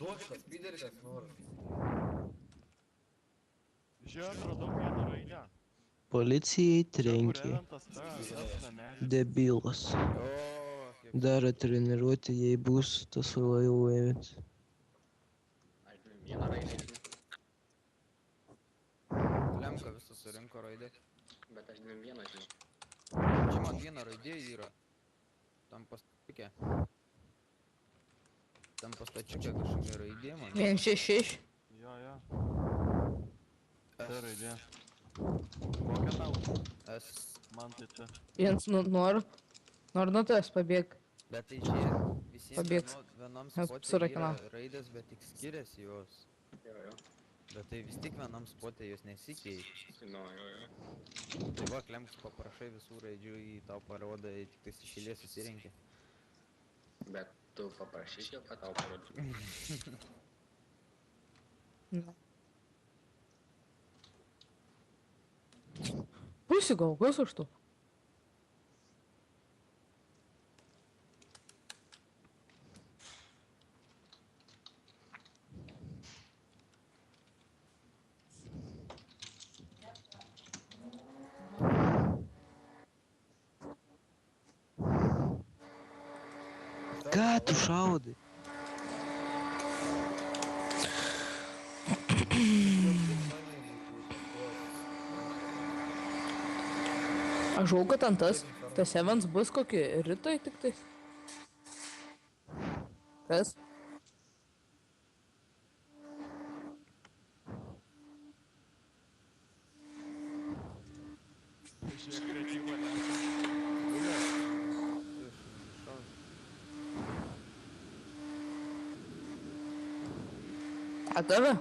Duokštas, piderikas noras. Žiūrėk, radau vieną raidę. Policijai Čia, kur trenkė. eventas, tas namelis. Debilas. O, kaip... Daro treniruotę, jei bus, tas vairuojant. Aš vieną raidę žinau, Lemka visą surinko raidę. bet aš vieną žinau. Čia man viena raidė yra. Tam pastačiukė. Tam pastačiukė kažkokia raidė man. 166. Jo. S. Tai raidė. Kokia tau? S. Man tai čia. Jens, noriu nuo tavęs pabėg. Bet tai žiūrėk, visiems Pabėgs. vienam Mes spote surakinam. yra raidės, bet tik skiriasi jos. Jo. Bet tai vis tik vienam spote jos nesikeičia. Nu, jo. Tai va, Klemks paprašai visų raidžių į tau parodą, tik tais iš eilės susirenki. Bet tu paprašyk jo, kad tau parodyčiau. Pusį gal, kas už to? Ką tu šaudai? Aš žinau, kad ant tas Evans bus kokie rytoj tik tais. Kas? Žiūrėk, kreatyva, ne? A tave?